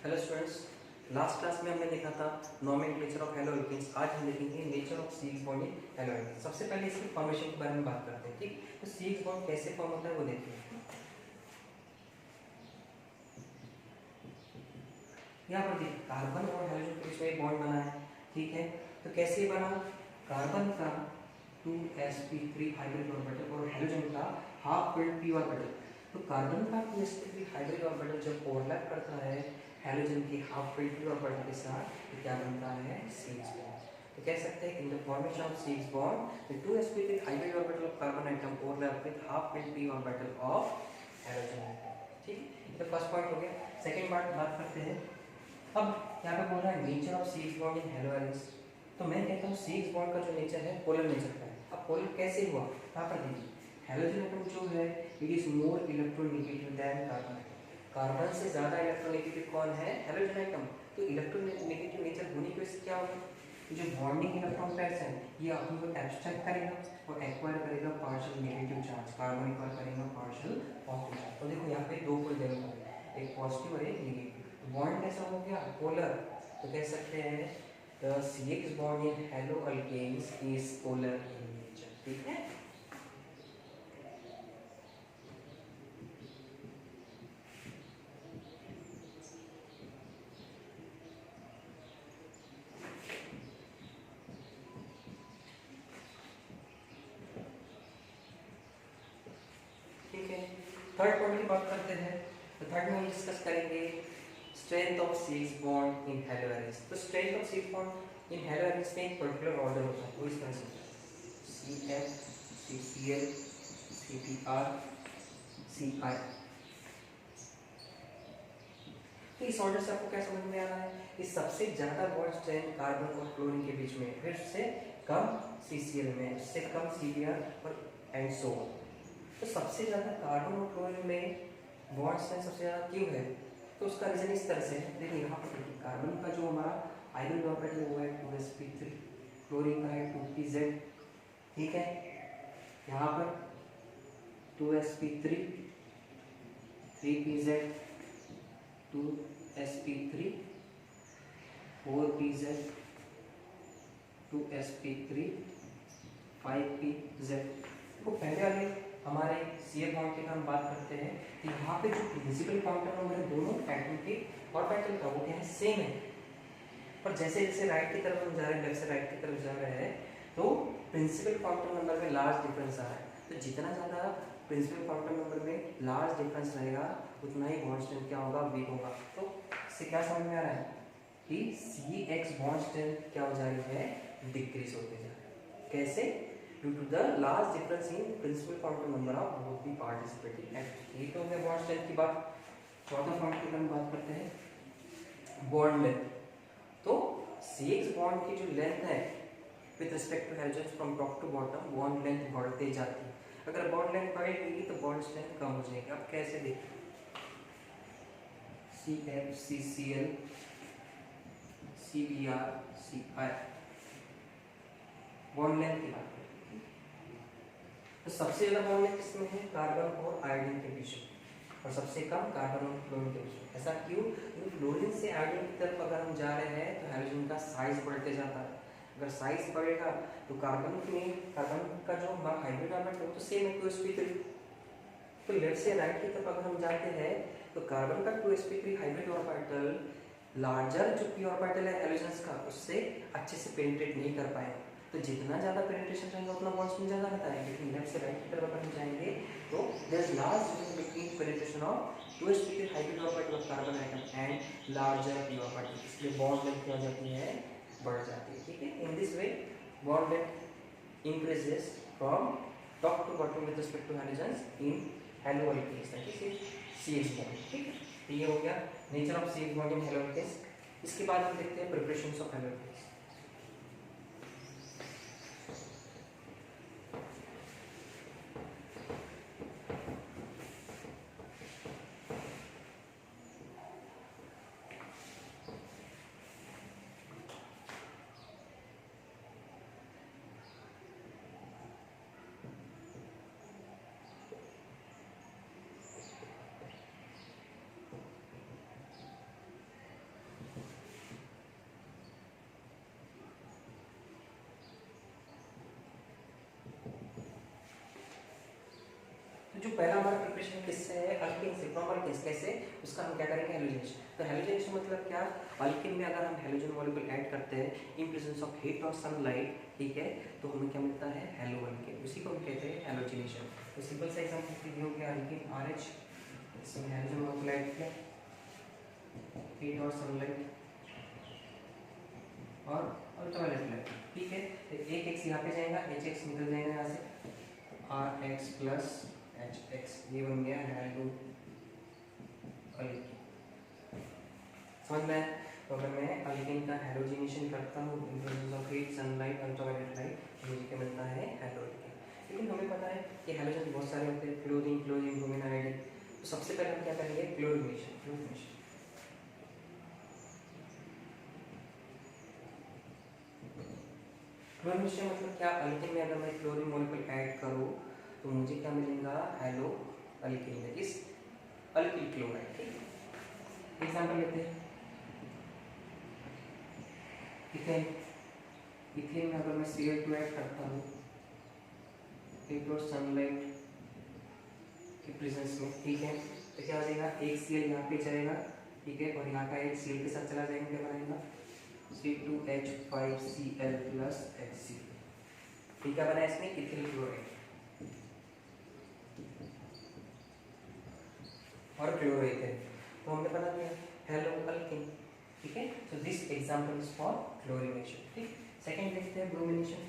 Hello students, last class में हमने देखा था नोमेनक्लेचर ऑफ हैलोअल्केन्स। आज हम देखेंगे nature of CH bond in haloalkanes. सबसे पहले इसकी फॉर्मेशन के बारे में बात करते हैं। ठीक, तो CH बॉन्ड कैसे फॉर्म होता है वो देखिए। यहाँ पर देखिए कार्बन और हाइड्रोजन के बीच में बॉन्ड बना है। ठीक है, तो कैसे बना? कार्बन का 2sp3 हाइड्रोजन ऑर्बिटल और हाइड्रोजन का हाफ फिल्ड p ऑर्बिटल। तो कार्बन का 2sp3 हाइड्रोजन ऑर्बिटल जब ओवरलैप करता है हाइड्रोजन की हाफ फिल्ड p ऑर्बिटल के साथ, तो क्या बनता है? CH bond. तो कह सकते हैं in the formation of CH bond the 2sp3 hydrogen orbital of carbon atom overlap with half filled p orbital of hydrogen atom. ठीक, तो फर्स्ट पॉइंट हो गया। सेकंड पार्ट बात करते हैं। अब यहाँ पे बोल रहा है nature of CH bond in haloalkanes. तो मैं कहता हूँ CH बॉन्ड का जो नेचर है पोलर नेचर का है। अब पोलर कैसे हुआ? यहाँ पर देखिए हाइड्रोजन एटम जो है it is more electronegative than carbon. Carbon से ज्यादा इलेक्ट्रोनेगेटिव कौन है? Hydrogen atom. तो इलेक्ट्रोनेगेटिव नेचर होने की वजह से क्या होगा? जो बॉन्डिंग इलेक्ट्रॉन पेयर्स हैं ये अपने को एब्स्ट्रैक्ट करेगा और एक्वायर करेगा partial negative charge, carbon acquire करेगा पार्शियल पॉजिटिव चार्ज। तो देखो यहाँ पे दो पोल देने, एक पॉजिटिव और एक नेगेटिव। बॉन्ड कैसा हो गया? पोलर। तो कह सकते हैं the CH bond in haloalkanes is polar in nature. ठीक है, ठीक है। थर्ड पॉइंट की बात करते हैं। तो थर्ड में हम डिस्कस करेंगे strength of CH bond in haloalkanes. तो strength of CH bond in haloalkanes में एक पर्टिकुलर ऑर्डर होता है, वो इस तरह से होता है CF CCl CpR CI। तो इस ऑर्डर से आपको क्या समझ में आ रहा है? इस सबसे ज्यादा बॉन्ड स्ट्रेंथ कार्बन और क्लोरीन के बीच में, फिर से कम CCl में, उससे कम Cbr और एंड सो ऑन। तो सबसे ज्यादा कार्बन और क्लोरीन में बॉन्ड स्ट्रेंथ सबसे ज्यादा क्यों है? तो उसका रीजन इस तरह से है। देखिए यहाँ पर देखिए कार्बन का जो हमारा हाइड्रोजन ऑर्बिटल है वो है 2sp3, क्लोरीन का है 2pz। ठीक है, यहाँ पर 2sp3 3pz 2sp3 4pz 2sp3 5pz। तो पहले वाले हमारे CH बॉन्ड की हम बात करते हैं कि यहाँ पे जो प्रिंसिपल क्वांटम नंबर है दोनों एटम के ऑर्बिटल का वो क्या है? सेम है। पर जैसे जैसे राइट की तरफ हम जा रहे हैं, लेफ्ट से राइट की तरफ जा रहे हैं, तो प्रिंसिपल क्वांटम नंबर में लार्ज डिफरेंस आ रहा है। तो जितना ज़्यादा प्रिंसिपल क्वांटम नंबर में लार्ज डिफरेंस रहेगा उतना ही बॉन्ड स्ट्रेंथ क्या होगा? वीक होगा। तो इससे क्या समझ में आ रहा है कि CH बॉन्ड स्ट्रेंथ क्या हो जा रही है? डिक्रीज होते जा रहा है। कैसे? Due to the large difference in principal quantum number of both the participating atoms. ये तो हो गया बॉन्ड स्ट्रेंथ की बात। चौथा पॉइंट की हम बात करते हैं बॉन्ड लेंथ। तो CH बॉन्ड की जो लेंथ है with respect to hydrogen from top to bottom, bond length बढ़ते जाती है। अगर बॉन्ड लेंथ बढ़ेगी तो बॉन्ड स्ट्रेंथ कम हो जाएगी। अब कैसे देखिए CF CCl CBr CI bond length की बात करें तो सबसे ज्यादा बॉन्ड लेंथ किसमें है? कार्बन और आयोडीन के बीच में, और सबसे कम कार्बन और क्लोरीन के बीच में। ऐसा क्यों? क्योंकि क्लोरीन से आयोडीन की तरफ अगर हम जा रहे हैं तो हाइड्रोजन का साइज बढ़ते जाता है। अगर साइज बढ़ेगा तो कार्बन का जो हमारा हाइड्रोजन ऑर्बिटल है वो तो सेम है 2sp3। तो लेफ्ट से राइट की तरफ अगर हम जाते हैं तो कार्बन का 2sp3 हाइड्रोजन ऑर्बिटल लार्जर जो p ऑर्बिटल है हाइड्रोजन का उससे अच्छे से पेनिट्रेट नहीं कर पाएगा। तो जितना ज़्यादा पेनिट्रेशन रहेगा उतना बॉन्ड स्ट्रेंथ ज़्यादा रहता है। लेकिन लेफ्ट से राइट की तरफ अगर हम जाएंगे तो there is large difference between penetration of 2sp3 hydrogen orbital of carbon atom and larger p orbital, इसलिए बॉन्ड लेंथ क्या हो जाती है? बढ़ जाती है। ठीक है, in this way bond length increases from top to bottom with respect to halogens in haloalkanes, that is CH bond। ठीक है, तो ये हो गया nature of CH bond in haloalkanes। इसके बाद हम देखते हैं प्रिपरेशंस ऑफ haloalkanes। जो पहला हमारा प्रिपरेशन किससे है, अल्किन से, फ्रॉम अल्किन्स। कैसे, उसका हम क्या करेंगे, हैलोजेनेशन। तो हैलोजेनेशन मतलब क्या, अल्किन में अगर हम हैलोजन मॉलिक्यूल ऐड करते हैं इन प्रेजेंस ऑफ हीट और सनलाइट, ठीक है, तो हमें क्या मिलता है, हैलो अल्किन। उसी को हम कहते हैं हैलोजेनेशन। तो सिंपल सा एग्जांपल हो गया अल्किन RH, इसमें हैलोजन मॉलिक्यूल ऐड किया, हीट और सनलाइट और अल्ट्रावायलेट लाइट, ठीक है। तो एक एक्स यहाँ पे जाएगा, HX निकल जाएगा यहाँ से, RH प्लस HX, ये बन गया हैलो अल्किन। समझ में आया? तो अगर मैं अल्किन का हैलोजेनेशन करता हूँ in presence of heat, sunlight, ultraviolet light, तो मुझे क्या मिलता है, हैलो अल्किन। लेकिन हमें पता है कि हैलोजन बहुत सारे होते हैं, क्लोरीन, क्लोरीन, ब्रोमीन, आयोडीन। तो सबसे पहले हम क्या करेंगे, क्लोरीनेशन। क्लोरीनेशन क्लोरीनेशन मतलब क्या, अल्किन में अगर मैं क्लोरीन मॉलिक्यूल ऐड करूँ तो मुझे क्या मिलेगा, हैलो अल्किन में इस अल्किल क्लोराइड। ठीक, एग्जांपल लेते हैं इथेन। इथेन में अगर मैं Cl2 ऐड करता हूँ हीट और सनलाइट के प्रेजेंस में, ठीक है, तो क्या हो जाएगा, एक Cl यहाँ पे जाएगा, ठीक है, और यहाँ का एक Cl के साथ चला जाएगा, क्या बनेगा, C2H5Cl प्लस Hc। ठीक है, बना इसमें इथिल क्लोराइड और क्लोरोइथेन। तो हमने बना दिया हैलो अल्किन, ठीक है। So this example is for chlorination. ठीक, सेकंड देखते हैं ब्रोमिनेशन।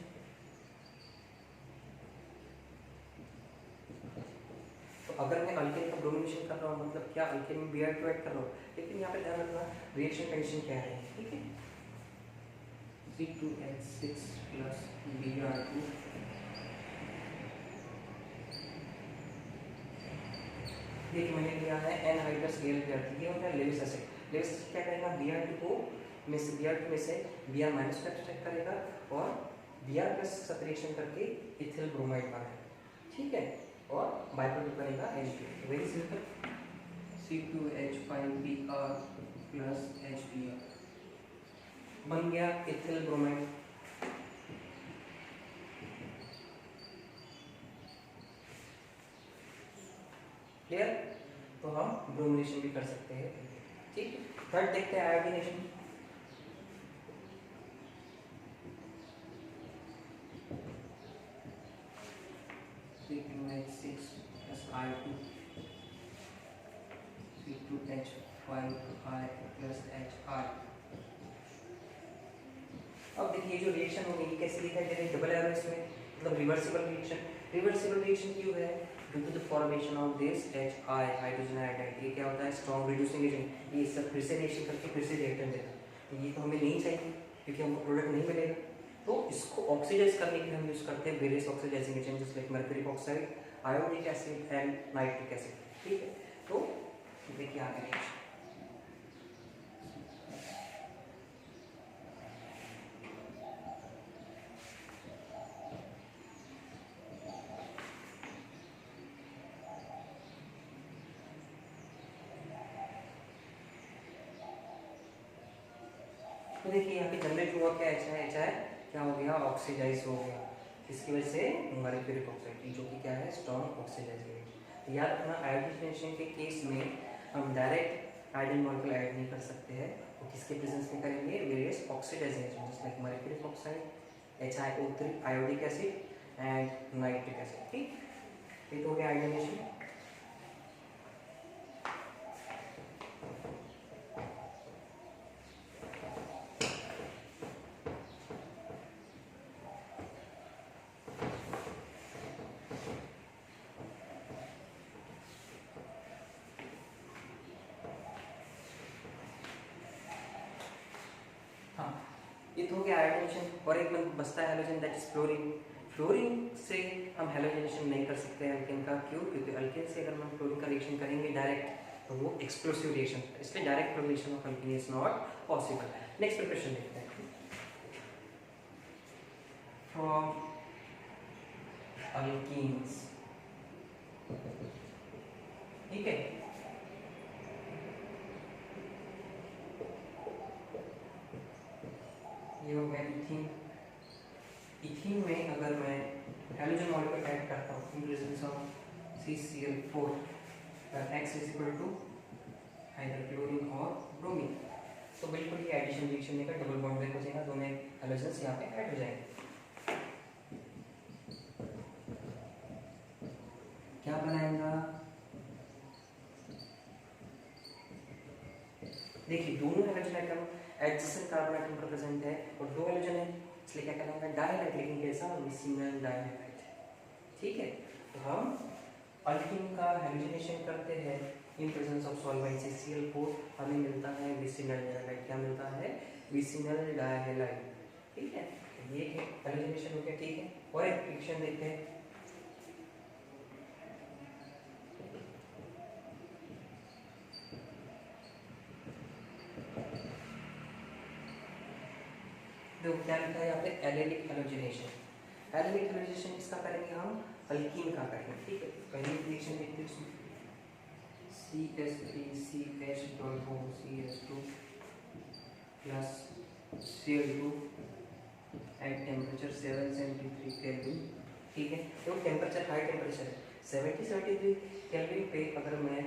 तो अगर मैं अल्किन का ब्रोमिनेशन कर रहा हूँ मतलब क्या, अल्किन में Br2 ऐड कर रहा हूँ, लेकिन यहाँ पे ध्यान रखना रिएक्शन कंडीशन क्या है, ठीक है, C2H6 प्लस Br2 एक मैंने लिया है एनहाइड्रस Al ये होता है लेविस एसिड। लेविस एसिड क्या करेगा, Br2 को में से Br2 में से Br माइनस को एक्सट्रैक्ट करेगा और Br प्लस साथ रिएक्शन करके इथिल ब्रोमाइड बनाएगा, ठीक है, और बाय प्रोडक्ट बनेगा H2। Very simple, C2H5Br plus HBr बन गया इथिल ब्रोमाइड। क्लियर? तो हम ब्रोमिनेशन भी कर सकते हैं, ठीक। थर्ड देखते हैं iodination. C2H6 plus I2 C2H5I plus HI। अब देखिए जो रिएक्शन होगी ये कैसे दिखाई दे रही है, डबल एरो इसमें, मतलब रिवर्सिबल रिएक्शन। रिवर्सिबल रिएक्शन क्यों है, due to the formation of this HI hydrogen iodide. ये क्या होता है, स्ट्रॉन्ग रिड्यूसिंग एजेंट। ये सब फिर से रिएक्शन करके फिर से रिएक्टेंट देता है, ये तो हमें नहीं चाहिए क्योंकि हमको प्रोडक्ट नहीं मिलेगा। तो इसको ऑक्सीडाइज करने के लिए हम यूज करते हैं वेरियस ऑक्सीडाइजिंग एजेंट जैसे like mercuric oxide, ionic acid and nitric acid, ठीक है। तो देखिए आगे रिएक्शन, तो देखिए यहाँ पे जनरेट हुआ क्या, HI क्या हो गया, ऑक्सीडाइज हो गया, इसकी वजह से मर्क्यूरिक ऑक्साइड जो कि क्या है, स्ट्रॉन्ग ऑक्सीडाइजिंग एजेंट। तो याद रखना आयोडीनेशन के केस में हम डायरेक्ट आयोडीन मॉलिक्यूल ऐड नहीं कर सकते हैं, तो किसके प्रेजेंस में करेंगे, various oxidising agents like mercuric oxide, HiO3 iodic acid and nitric acid, ठीक। ये तो हो गया आयोडीनेशन। ये तो हो गया आयोडीनेशन, और एक बचता है halogen, that is fluorine. Fluorine से हम हैलोजनेशन नहीं कर सकते हैं अल्केन का, क्यों, क्योंकि अल्केन से अगर हम फ्लोरीन का रिएक्शन करेंगे डायरेक्ट तो वो एक्सप्लोसिव रिएक्शन, इसलिए direct fluorination of alkane is not possible. Next preparation देखते हैं फ्रॉम अल्कीन्स, ठीक है। ये हो गया इथीन। इथीन में अगर मैं हैलोजन मॉलिक्यूल ऐड करता हूँ in presence of CCl X is equal to either chlorine और ब्रोमीन। तो बिल्कुल ही एडिशन रिएक्शन देकर डबल बॉन्ड ब्रेक हो जाएगा, दोनों हैलोजेंस यहाँ पे ऐड हो जाएंगे। क्या बनाएगा, देखिए दोनों halogen item adjacent carbon atom पर प्रेजेंट है और दो हैलोजन है, इसलिए क्या कहलाएगा डायहाइड्राइड, लेकिन कैसा मिसिंगल डायहाइड्राइड। ठीक है, तो हम अल्कीन का हैलोजिनेशन करते हैं इन प्रेजेंस ऑफ सॉल्वेंट CCl4, हमें मिलता है विसिनल डायहाइड। क्या मिलता है, विसिनल डायहाइड। ठीक है, ये हैलोजिनेशन हो गया। ठीक है, और एक रिएक्शन देखते हैं। देखो क्या लिखा है यहाँ पे, एलेनिक हैलोजिनेशन। एलेनिक हैलोजिनेशन किसका करेंगे हम, अल्कीन का करेंगे। ठीक है, पहली रिएक्शन देखते हैं इसमें, CH3CH2 plus Cl2 at temperature 773 kelvin. ठीक है, तो टेम्परेचर हाई टेम्परेचर है 73 केल्विन पे अगर मैं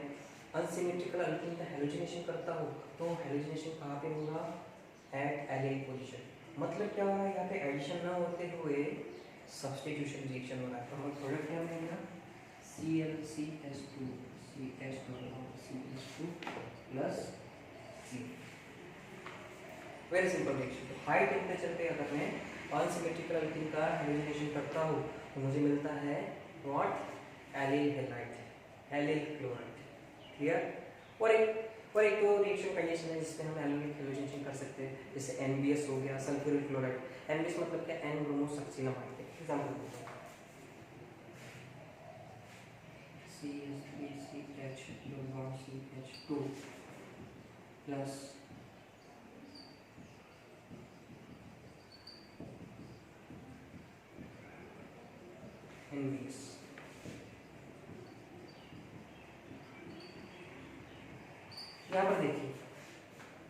अनसिमेट्रिकल अल्कीन का हैलोजिनेशन करता हूँ तो हैलोजिनेशन कहाँ पे होगा, एट एलेनिक पोजीशन। मतलब क्या हो रहा है यहाँ पे, एडिशन ना होते हुए सब्स्टिट्यूशन रिएक्शन हो रहा है। तो हम प्रोडक्ट क्या बनेगा, ClCH2 CH2 plus C। Very simple reaction. High temperature पे अगर मैं अनसिमेट्रिकल अल्कीन का हैलोजिनेशन करता हूँ तो मुझे मिलता है what, allyl halide, allyl chloride. Clear. और एक तो रिएक्शन कंडीशन है जिसमें हम एलिल हैलोजिनेशन कर सकते हैं, जैसे NBS हो गया, सल्फ्यूरिल क्लोराइड। NBS मतलब क्या, N ब्रोमोसक्सिलामाइड। एग्जांपल देते हैं, CH3CH2 plus NBS। यहाँ पर देखिए,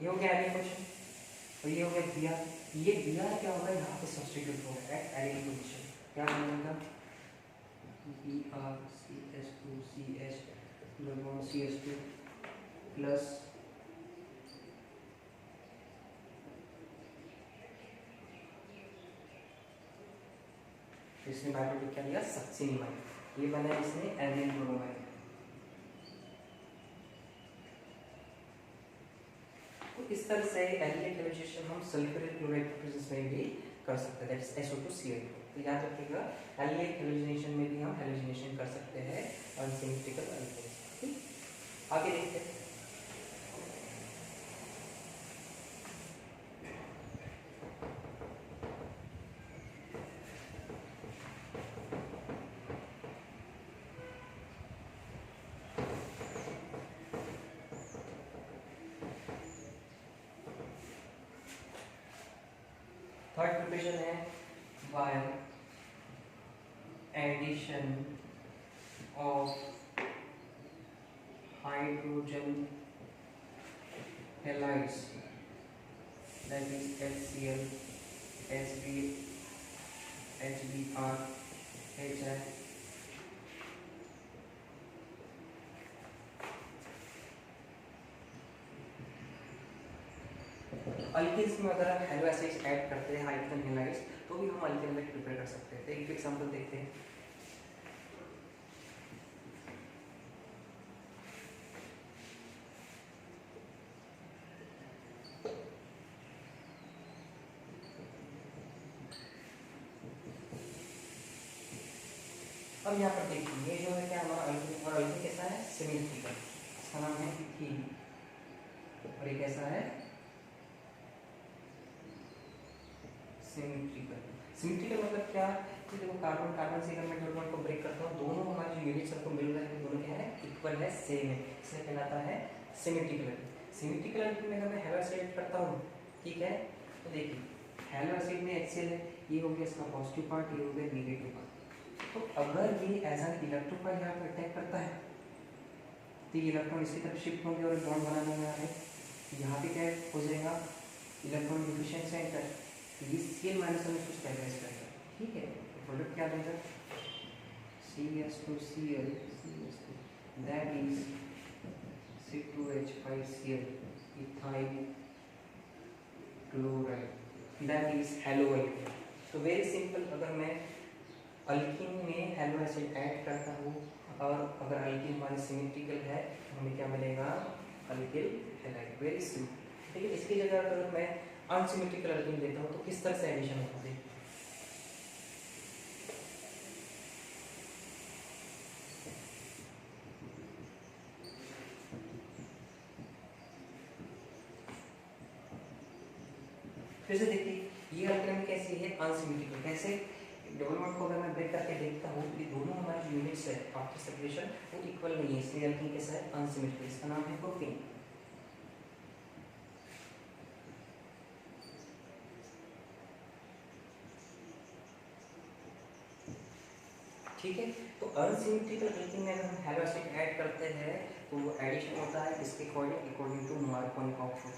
ये हो गया एलिल क्वेश्चन और ये हो गया दिया। ये दिया क्या होगा, यहाँ पे सब्स्टिट्यूट होगा एट एलिल पोजीशन। क्या बनेगा, BrCH2CH प्लस इसने बायोटिक क्या दिया, सक्सिनिमाइड। ये बना इसने एलिल ब्रोमाइड। तो इस तरह से एलिल हैलोजिनेशन हम सल्फ्यूरिल क्लोराइड के प्रेजेंस में भी कर सकते हैं, दैट्स SO2Cl। तो याद रखिएगा, एलिल हैलोजिनेशन में भी हम हैलोजिनेशन कर सकते हैं अनसिमेट्रिकल अल्कीन। ठीक, आगे देखते हैं। थर्ड प्रिपरेशन है by addition of hydrogen halides, that is HCl, Hb, HBr, HI। Alkenes में अगर हम हेलो एसिड्स ऐड करते हैं हाइड्रोजन हैलाइड्स तो भी हम अल्कीन में प्रिपेयर कर सकते हैं। तो एक एग्जांपल देखते हैं, अब यहाँ पर देखिए ये जो है क्या हमारा अल्कीन, और अल्कीन कैसा है, सिमेट्रिकल, इसका नाम है इथीन। और ये कैसा है, सिमेट्रिकल। सिमेट्रिकल मतलब क्या, कि देखो कार्बन कार्बन से अगर मैं डबल बॉन्ड को ब्रेक करता हूँ, दोनों हमारे जो यूनिट्स सबको मिल रहे हैं दोनों क्या है, इक्वल है, सेम है, इसलिए कहलाता है सिमेट्रिकल। सिमेट्रिकल अल्कीन में अगर मैं हैलो एसिड करता हूँ, ठीक है, तो देखिए हैलो एसिड में HCl है, ये हो गया इसका पॉजिटिव पार्ट, ये हो गया नेगेटिव पार्ट। तो अगर ये एज एन इलेक्ट्रोफाइल यहाँ पर अटैक करता है तो ये इलेक्ट्रॉन इसकी तरफ शिफ्ट होंगे और बॉन्ड बनाने में है, यहाँ पे क्या हो जाएगा, इलेक्ट्रॉन डिफिशिएंट सेंटर, ये Cl- हमें कुछ स्टेबलाइज करेगा। ठीक है, तो प्रोडक्ट क्या देगा, CH2Cl, that is C2H5Cl ethyl chloride, that is halo alkene. तो वेरी सिंपल, अगर मैं अल्कीन में हेलो एसिड ऐड करता हूँ और अगर अल्कीन हमारी सिमेट्रिकल है तो हमें क्या मिलेगा, अल्किल हैलाइड। Very simple. लेकिन इसकी जगह अगर मैं अनसिमेट्रिकल अल्कीन लेता हूँ तो किस तरह से एडिशन होता है। फिर से देखिए ये अल्केन कैसी है, अनसिमेट्रिकल। कैसे, डबल बॉन्ड को अगर मैं ब्रेक करके देखता हूँ ये दोनों हमारे यूनिट्स है आफ्टर सेपरेशन वो इक्वल नहीं है, इसलिए अल्केन कैसा है, अनसिमेट्रिकल। इसका नाम है प्रोपेन। ठीक है, तो अनसिमेट्रिकल अल्केन में अगर हम हेलो एसिड ऐड करते हैं तो वो एडिशन होता है इसके according to Markovnikov rule,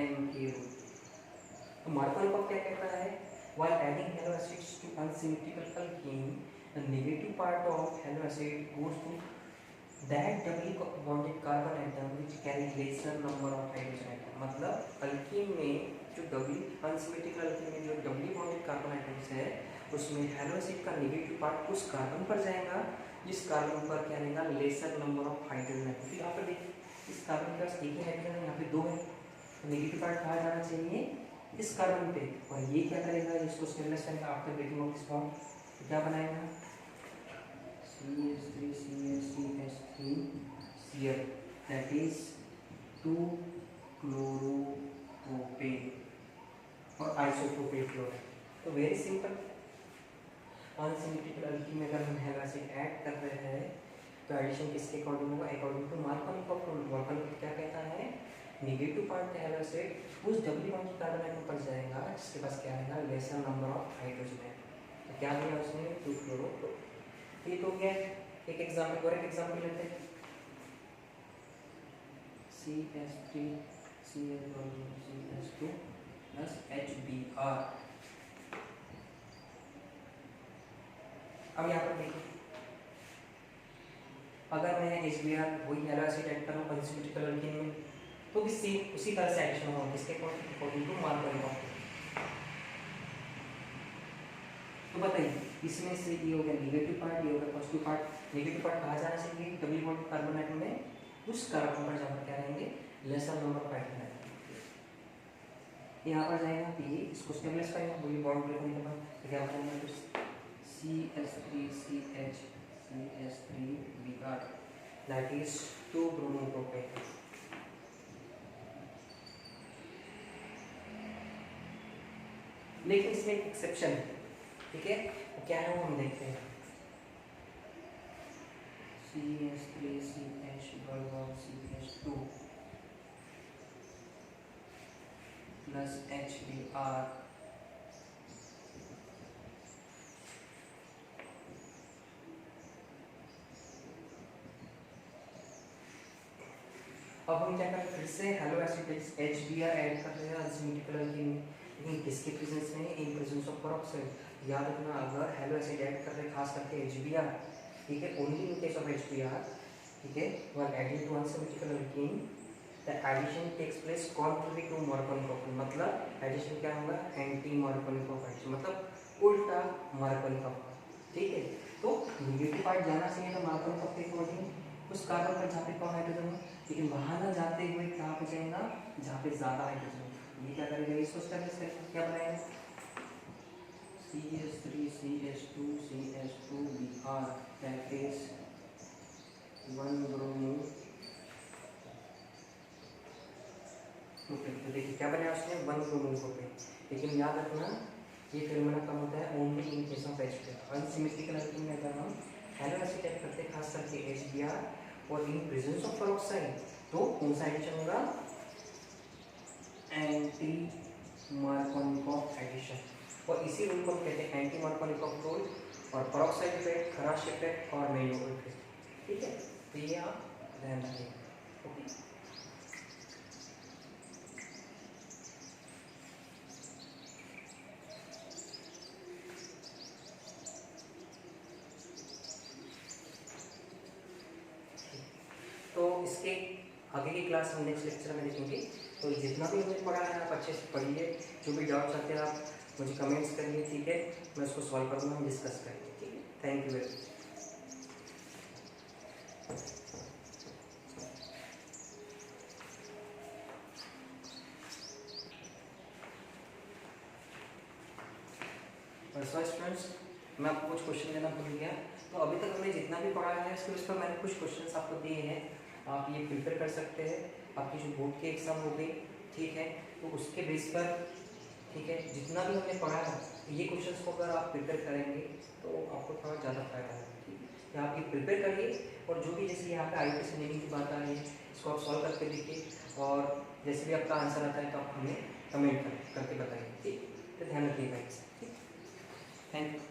MK rule. तो मार्कोनिकॉफ क्या कहता है, while adding halo acids to unsymmetrical alkene the negative part of halo acid goes to that doubly bonded carbon atom which carry lesser number of hydrogen atom। मतलब alkyne में जो डबली unsymmetrical alkene में जो doubly bonded carbon atoms है उसमें hello acid का negative part उस carbon पर जाएगा जिस कार्बन पर क्या रहेगा, laser number of hydrogen atom. यहाँ पर देखिए इस कार्बन के पास एक ही हाइड्रोजन है, यहाँ पे दो है, तो नेगेटिव पार्ट कहाँ जाना चाहिए, इस कार्बन पे। और ये क्या करेगा, इसको स्टेबलाइज करेगा after breaking of this bond, तो क्या बनाएगा, CH3CH3Cl, दैट इज 2-chloro-propane और आइसोप्रोपेन क्लोराइड। तो वेरी सिंपल, अनसिमेट्रिकल अल्कीन में अगर हम हेलो एसिड ऐड कर रहे हैं तो एडिशन किसके अकॉर्डिंग होगा, according to Markovnikov rule. Markovnikov क्या कहता है, नेगेटिव पार्ट का हेलो एसिड उस डबली बॉन्ड कार्बन आइटम पर जाएगा जिसके पास क्या रहेगा, लेसर नंबर ऑफ हाइड्रोजन है। तो क्या दिया उसने, 2-chloro-propane। ये तो गया एक एग्जांपल, और एक एग्जांपल लेते हैं, CH3CH2 प्लस HBr। अब यहाँ पर देखिए अगर मैं HBr वही हेलो एसिड ऐड करूँ अनसिमेट्रिकल अल्कीन में तो भी सेम उसी तरह से एडिशन होगा, किसके अकॉर्डिंग टू मार्कोनिकॉफ। तो बताइए इसमें से ये हो गया नेगेटिव पार्ट, ये हो गया पॉजिटिव पार्ट। नेगेटिव पार्ट कहाँ जाना चाहिए, डबल बॉन्ड कार्बन आइटम में उस कार्बन पर जहाँ पर क्या रहेंगे, laser number of hydrogen atom. यहाँ पर जाएगा तो ये इसको स्टेबलाइज करेगा, वही बॉन्ड ब्रेक होने के बाद तो क्या बनेगा, तो CH3CH3Br, दैट इज 2-bromopropane। लेकिन इसमें एक एक्सेप्शन है, ठीक है, तो क्या है वो हम देखते हैं। CH3CH2 प्लस HBr अब हम क्या करें, फिर से हेलो एसिड HBr ऐड कर रहे हैं अनसिमेट्रिकल अल्कीन में, लेकिन किसके प्रेजेंस में, इन प्रेजेंस ऑफ पेरोक्साइड। याद रखना अगर हेलो एसिड ऐड कर रहे हैं खास करके HBr, ठीक है, only in case of HBr, ठीक है, while adding to unsymmetrical alkene the addition takes place contrary to Markovnikov. मतलब एडिशन क्या होगा, एंटी मार्कोनिकॉफ एडिशन, मतलब उल्टा मार्कोनिकॉफ। ठीक है, तो नेगेटिव पार्ट जाना चाहिए तो मार्कोनिकॉफ के अकॉर्डिंग उस कार्बन पर जहाँ पे कम हाइड्रोजन हो, लेकिन वहाँ ना जाते हुए कहाँ पे जाएगा, जहाँ पे ज़्यादा हाइड्रोजन हो। ये क्या करेगा, इसको स्टेबलाइज करेगा, क्या बनाएगा, CH3CH2CH2Br, दैट इज 1-bromopropane। तो देखिए क्या बनाया उसने, 1-bromopropane। लेकिन याद रखना ये फिनोमेना कम होता है only in case of HBr। Unsymmetrical alkene में अगर हम हेलो एसिड ऐड करते हैं खास करके HBr और इन प्रेजेंस ऑफ पेरोक्साइड तो कौन सा एडिशन होगा, एंटी मार्कोनिकॉफ एडिशन। और इसी रूल को हम कहते हैं एंटी मार्कोनिकॉफ रूल, और पेरोक्साइड इफेक्ट, खराश इफेक्ट और मेयो इफेक्ट। ठीक है, तो ये आप ध्यान रखिए। ओके, आगे की क्लास हम नेक्स्ट लेक्चर में देखेंगे। तो जितना भी हमने पढ़ा है आप अच्छे से पढ़िए, जो भी डाउट्स आते हैं आप मुझे कमेंट्स करिए, ठीक है, मैं उसको सॉल्व करूँगा, हम डिस्कस करेंगे, ठीक है। Thank you very much. Students, मैं आपको कुछ क्वेश्चन देना भूल गया। तो अभी तक हमने जितना भी पढ़ा है उसके उस पर मैंने कुछ क्वेश्चंस आपको दिए हैं, आप ये प्रिपेयर कर सकते हैं। आपकी जो बोर्ड की एग्ज़ाम हो गई, ठीक है, तो उसके बेस पर, ठीक है, जितना भी हमने पढ़ा है ये क्वेश्चंस को अगर आप प्रिपेयर करेंगे तो आपको थोड़ा ज़्यादा फायदा होगा, ठीक है। तो आप ये प्रिपेयर करिए, और जो भी जैसे यहाँ पे IUPAC इंजीनियरिंग की बात आ रही है इसको आप सॉल्व करके देखिए, और जैसे भी आपका आंसर आता है तो आप हमें कमेंट करके बताइए, ठीक है। तो ध्यान रखिएगा, ठीक, थैंक यू।